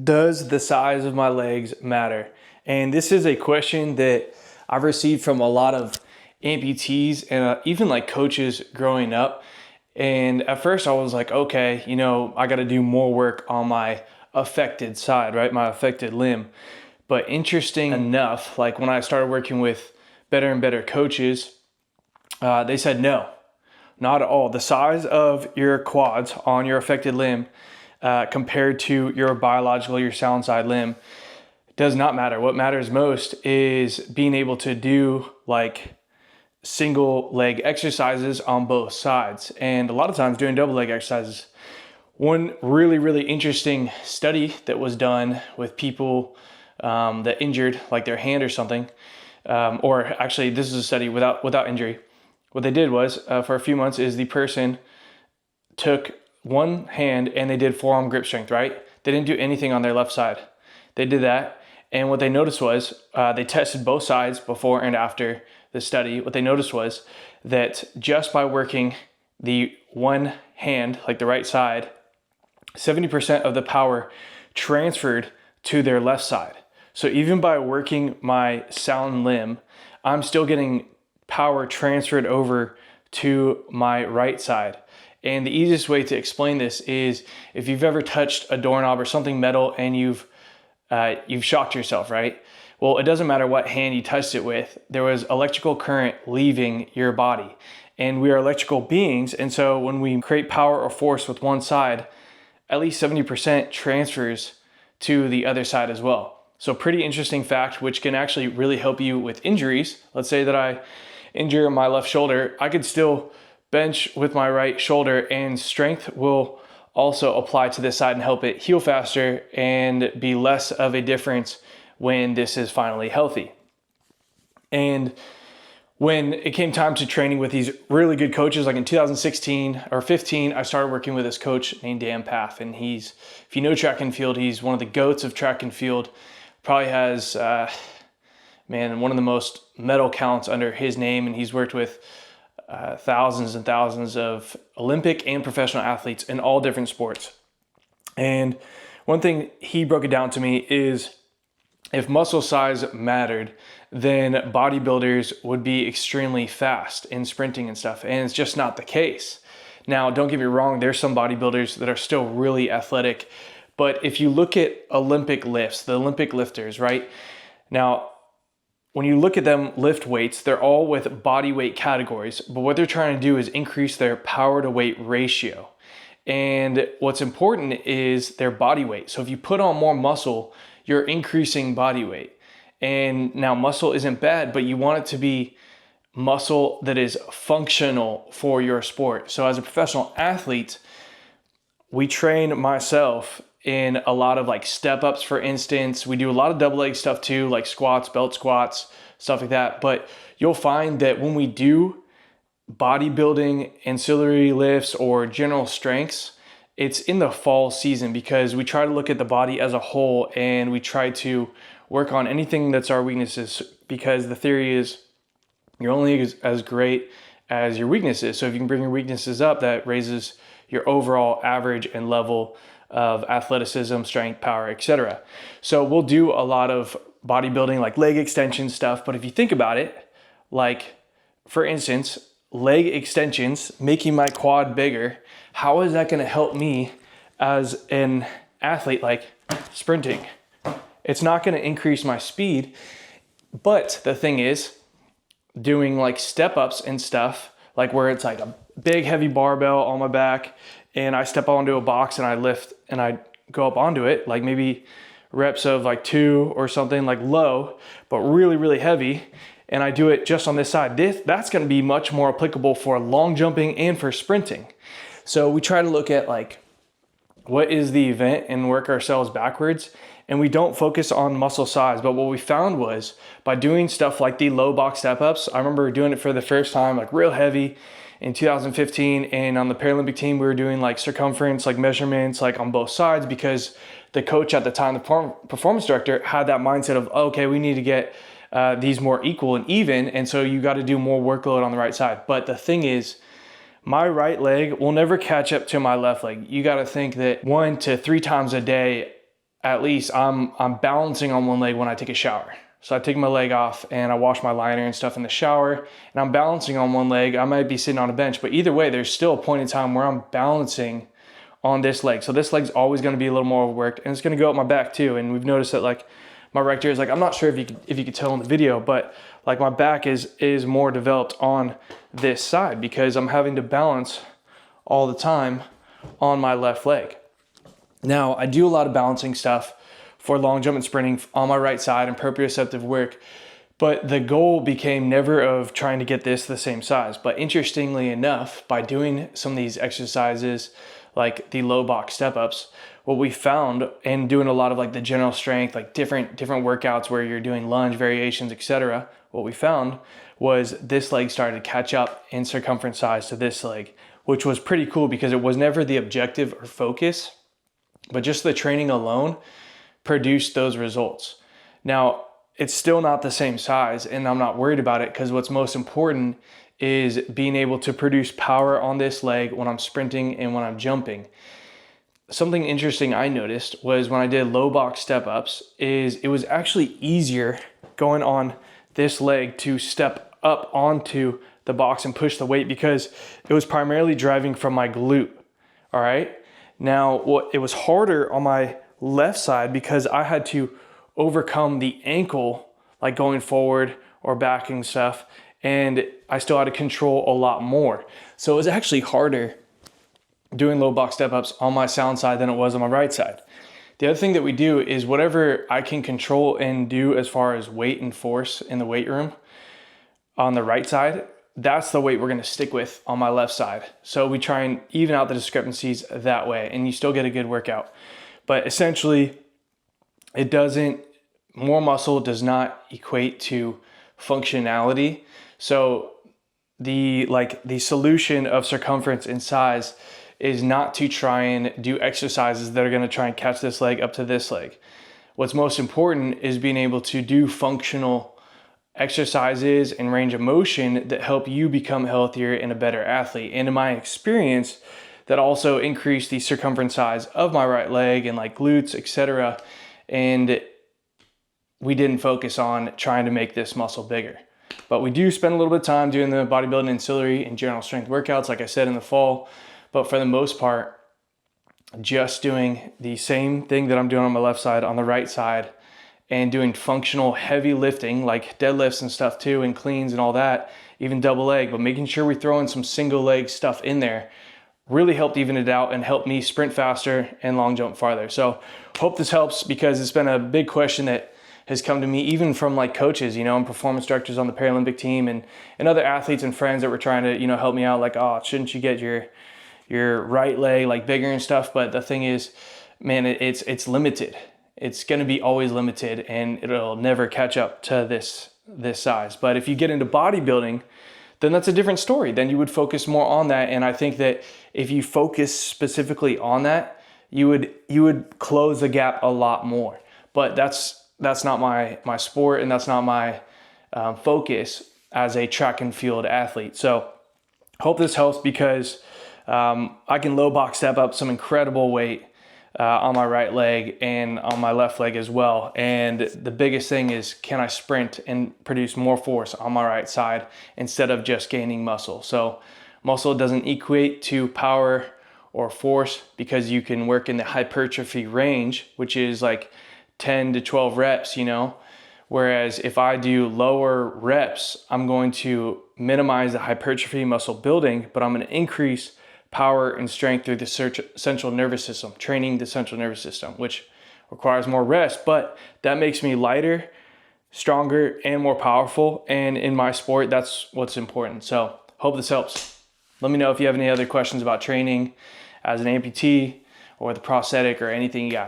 Does the size of my legs matter? And this is a question that I've received from a lot of amputees and even like coaches growing up. And at first I was like, okay, I got to do more work on my affected side, right? My affected limb. But interesting enough, like when I started working with better and better coaches, they said no, not at all. The size of your quads on your affected limb compared to your biological, your sound side limb does not matter. What matters most is being able to do like single leg exercises on both sides. And a lot of times doing double leg exercises. One really, really interesting study that was done with people that injured like their hand or something, or actually this is a study without injury. What they did was for a few months is the person took one hand and they did forearm grip strength, right? They didn't do anything on their left side. They did that. And what they noticed was they tested both sides before and after the study. What they noticed was that just by working the one hand, like the right side, 70% of the power transferred to their left side. So even by working my sound limb, I'm still getting power transferred over to my right side. And the easiest way to explain this is if you've ever touched a doorknob or something metal and you've shocked yourself, right? Well, it doesn't matter what hand you touched it with. There was electrical current leaving your body. And we are electrical beings. And so when we create power or force with one side, at least 70% transfers to the other side as well. So pretty interesting fact, which can actually really help you with injuries. Let's say that I injure my left shoulder. I could still bench with my right shoulder, and strength will also apply to this side and help it heal faster and be less of a difference when this is finally healthy. And when it came time to training with these really good coaches, like in 2016 or 15, I started working with this coach named Dan Path. And he's, if you know track and field, he's one of the goats of track and field. Probably has, one of the most medal counts under his name. And he's worked with thousands and thousands of Olympic and professional athletes in all different sports. And one thing he broke it down to me is if muscle size mattered, then bodybuilders would be extremely fast in sprinting and stuff. And it's just not the case. Now, don't get me wrong, there's some bodybuilders that are still really athletic. But if you look at Olympic lifts, the Olympic lifters, right? Now, when you look at them lift weights, they're all with body weight categories. But what they're trying to do is increase their power to weight ratio. And what's important is their body weight. So if you put on more muscle, you're increasing body weight. And now muscle isn't bad, but you want it to be muscle that is functional for your sport. So as a professional athlete, we train myself in a lot of like step ups, for instance. We do a lot of double leg stuff too, like squats, belt squats, stuff like that. But you'll find that when we do bodybuilding, ancillary lifts, or general strengths, it's in the fall season because we try to look at the body as a whole and we try to work on anything that's our weaknesses, because the theory is you're only as great as your weaknesses. So if you can bring your weaknesses up, that raises your overall average and level of athleticism, strength, power, etc. So we'll do a lot of bodybuilding, like leg extension stuff. But if you think about it, like for instance, leg extensions, making my quad bigger, how is that going to help me as an athlete, like sprinting? It's not going to increase my speed. But the thing is, doing like step ups and stuff, like where it's like a big heavy barbell on my back and I step onto a box and I lift and I go up onto it, like maybe reps of like 2 or something, like low, but really, really heavy. And I do it just on this side. That's going to be much more applicable for long jumping and for sprinting. So we try to look at like, what is the event and work ourselves backwards. And we don't focus on muscle size. But what we found was by doing stuff like the low box step ups, I remember doing it for the first time, like real heavy in 2015. And on the Paralympic team, we were doing like circumference, like measurements, like on both sides, because the coach at the time, the performance director, had that mindset of, okay, we need to get these more equal and even. And so you got to do more workload on the right side. But the thing is, my right leg will never catch up to my left leg. You got to think that 1 to 3 times a day, at least I'm balancing on one leg when I take a shower. So I take my leg off and I wash my liner and stuff in the shower, and I'm balancing on one leg. I might be sitting on a bench, but either way, there's still a point in time where I'm balancing on this leg. So this leg's always gonna be a little more overworked, and it's gonna go up my back too. And we've noticed that like my rector is like, I'm not sure if you could tell in the video, but like my back is more developed on this side because I'm having to balance all the time on my left leg. Now, I do a lot of balancing stuff for long jump and sprinting on my right side and proprioceptive work, but the goal became never of trying to get this the same size. But interestingly enough, by doing some of these exercises like the low box step ups, what we found, and doing a lot of like the general strength, like different workouts where you're doing lunge variations, etc., what we found was this leg started to catch up in circumference size to this leg, which was pretty cool because it was never the objective or focus, but just the training alone produced those results. Now, it's still not the same size, and I'm not worried about it because what's most important is being able to produce power on this leg when I'm sprinting and when I'm jumping. Something interesting I noticed was when I did low box step ups is it was actually easier going on this leg to step up onto the box and push the weight because it was primarily driving from my glute. All right. Now, it was harder on my left side because I had to overcome the ankle, like going forward or backing stuff, and I still had to control a lot more. So it was actually harder doing low box step ups on my sound side than it was on my right side. The other thing that we do is whatever I can control and do as far as weight and force in the weight room on the right side, that's the weight we're going to stick with on my left side. So we try and even out the discrepancies that way, and you still get a good workout. But essentially, more muscle does not equate to functionality. So the solution of circumference and size is not to try and do exercises that are going to try and catch this leg up to this leg. What's most important is being able to do functional exercises and range of motion that help you become healthier and a better athlete. And in my experience, that also increased the circumference size of my right leg and like glutes, etc. And we didn't focus on trying to make this muscle bigger. But we do spend a little bit of time doing the bodybuilding ancillary and general strength workouts, like I said, in the fall. But for the most part, just doing the same thing that I'm doing on my left side, on the right side, and doing functional heavy lifting like deadlifts and stuff too, and cleans and all that, even double leg, but making sure we throw in some single leg stuff in there really helped even it out and helped me sprint faster and long jump farther. So hope this helps because it's been a big question that has come to me even from like coaches, and performance directors on the Paralympic team and other athletes and friends that were trying to, help me out, like, oh, shouldn't you get your right leg like bigger and stuff? But the thing is, man, it's limited. It's going to be always limited, and it'll never catch up to this size. But if you get into bodybuilding, then that's a different story. Then you would focus more on that. And I think that if you focus specifically on that, you would close the gap a lot more. But that's not my sport, and that's not my focus as a track and field athlete. So hope this helps because I can low box step up some incredible weight on my right leg and on my left leg as well. And the biggest thing is, can I sprint and produce more force on my right side instead of just gaining muscle? So muscle doesn't equate to power or force because you can work in the hypertrophy range, which is like 10 to 12 reps, Whereas if I do lower reps, I'm going to minimize the hypertrophy muscle building, but I'm going to increase power and strength through the central nervous system, training the central nervous system, which requires more rest, but that makes me lighter, stronger, and more powerful. And in my sport, that's what's important. So hope this helps. Let me know if you have any other questions about training as an amputee or the prosthetic or anything you got.